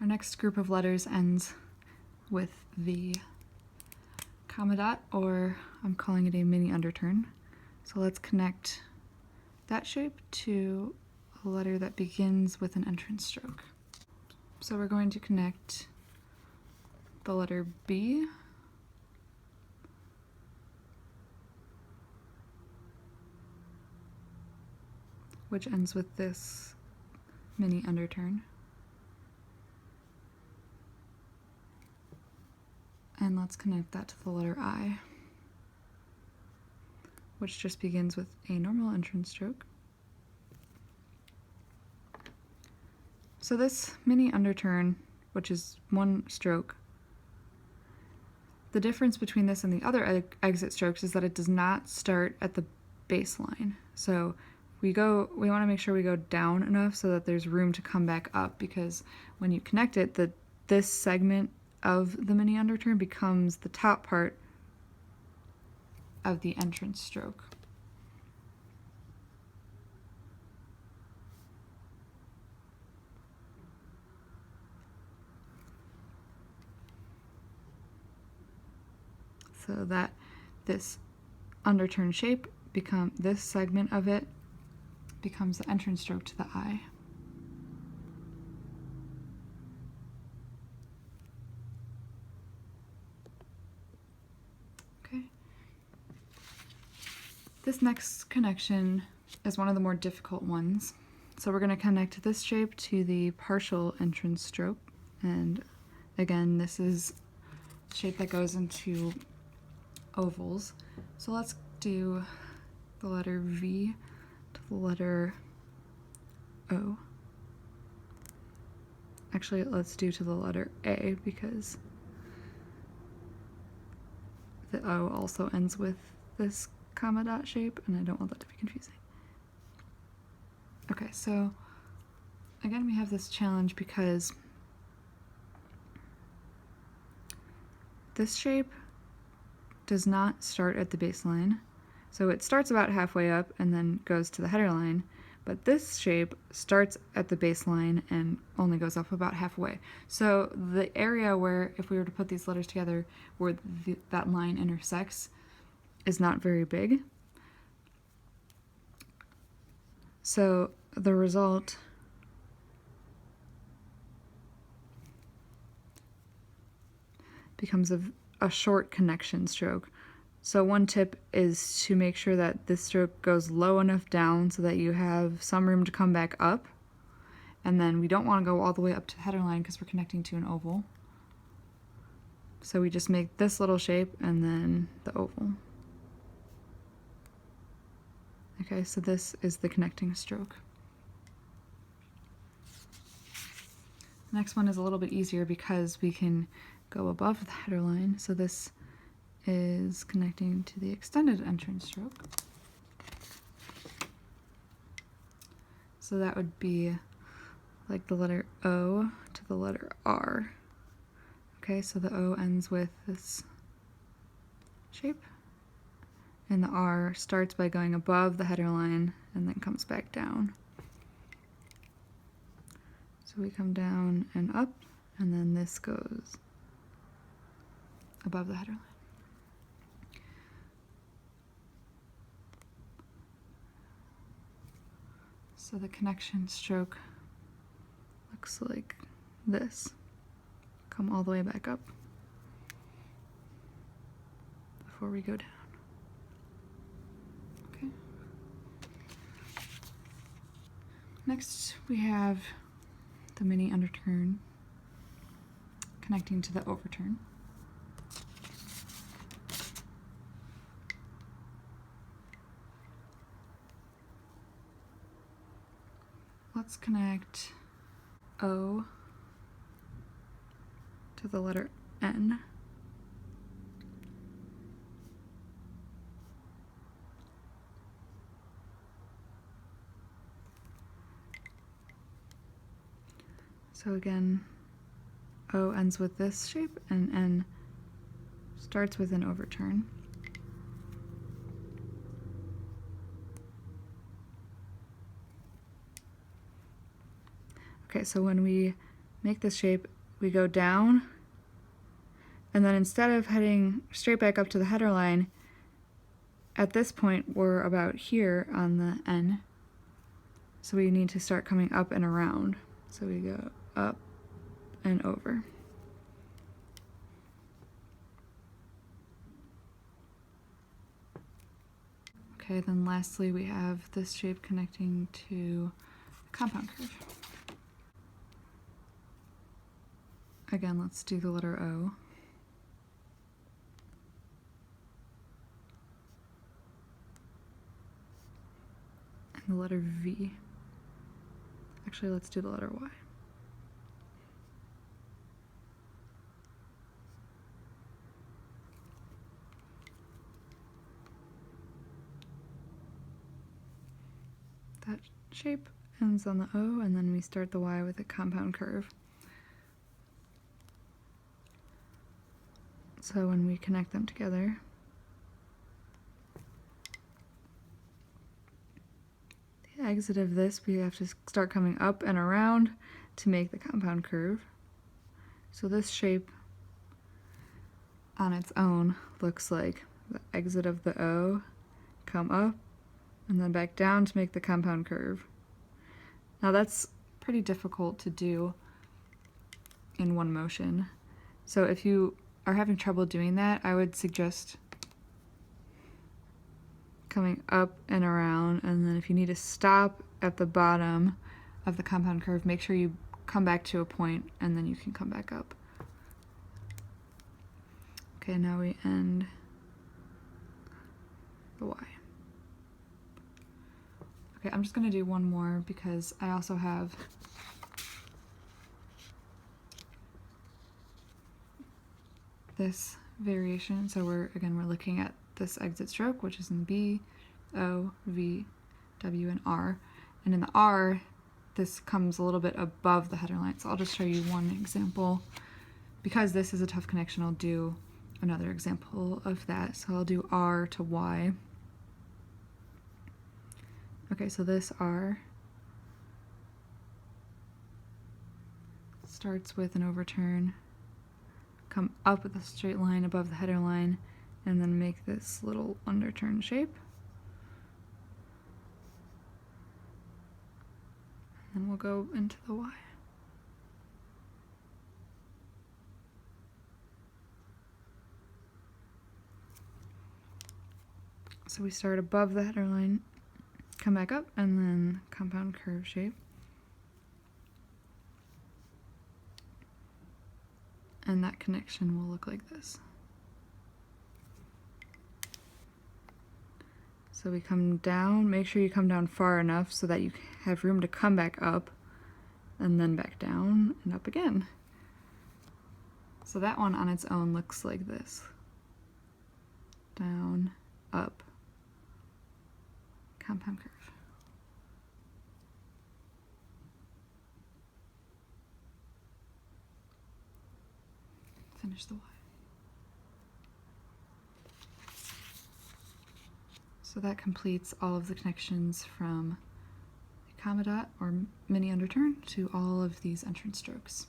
Our next group of letters ends with the comma dot, or I'm calling it a mini-underturn. So let's connect that shape to a letter that begins with an entrance stroke. So we're going to connect the letter B, which ends with this mini-underturn. And let's connect that to the letter I, which just begins with a normal entrance stroke. So this mini-underturn, which is one stroke, the difference between this and the other exit strokes is that it does not start at the baseline. So we want to make sure we go down enough so that there's room to come back up, because when you connect it, this segment of the mini-underturn becomes the top part of the entrance stroke. So that this underturn shape this segment of it becomes the entrance stroke to the I. Okay. This next connection is one of the more difficult ones. So we're going to connect this shape to the partial entrance stroke. And again, this is a shape that goes into ovals. So let's do the letter V to the letter O. Actually, let's do to the letter A, because the O also ends with this comma dot shape, and I don't want that to be confusing. Okay, so again we have this challenge because this shape does not start at the baseline. So it starts about halfway up and then goes to the header line, but this shape starts at the baseline and only goes up about halfway. So the area where, if we were to put these letters together, where that line intersects is not very big. So the result becomes a short connection stroke. So one tip is to make sure that this stroke goes low enough down so that you have some room to come back up. And then we don't want to go all the way up to the header line because we're connecting to an oval. So we just make this little shape and then the oval. Okay, so this is the connecting stroke. The next one is a little bit easier because we can go above the header line. So this is connecting to the extended entrance stroke. So that would be like the letter O to the letter R. Okay, so the O ends with this shape, and the R starts by going above the header line and then comes back down. So we come down and up, and then this goes above the header line. So the connection stroke looks like this. Come all the way back up before we go down. Okay. Next we have the mini-underturn connecting to the overturn. Let's connect O to the letter N. So again, O ends with this shape and N starts with an overturn. Okay, so when we make this shape, we go down, and then instead of heading straight back up to the header line, at this point we're about here on the N, so we need to start coming up and around. So we go up and over. Okay, then lastly we have this shape connecting to a compound curve. Again, let's do the letter O. And the letter V. Actually, let's do the letter Y. That shape ends on the O, and then we start the Y with a compound curve. So when we connect them together, the exit of this, we have to start coming up and around to make the compound curve. So this shape on its own looks like the exit of the O, come up, and then back down to make the compound curve. Now that's pretty difficult to do in one motion. So if you are having trouble doing that, I would suggest coming up and around, and then if you need to stop at the bottom of the compound curve, make sure you come back to a point and then you can come back up. Okay, now we end the Y. Okay, I'm just gonna do one more because I also have this variation. So we're looking at this exit stroke, which is in B, O, V, W, and R. And in the R, this comes a little bit above the header line. So I'll just show you one example. Because this is a tough connection, I'll do another example of that. So I'll do R to Y. Okay, so this R starts with an overturn, come up with a straight line above the header line, and then make this little underturn shape. And then we'll go into the Y. So we start above the header line, come back up, and then compound curve shape. And that connection will look like this. So we come down, make sure you come down far enough so that you have room to come back up, and then back down and up again. So that one on its own looks like this. Down, up, compound curve. Finish the Y. So that completes all of the connections from a comma dot or mini underturn to all of these entrance strokes.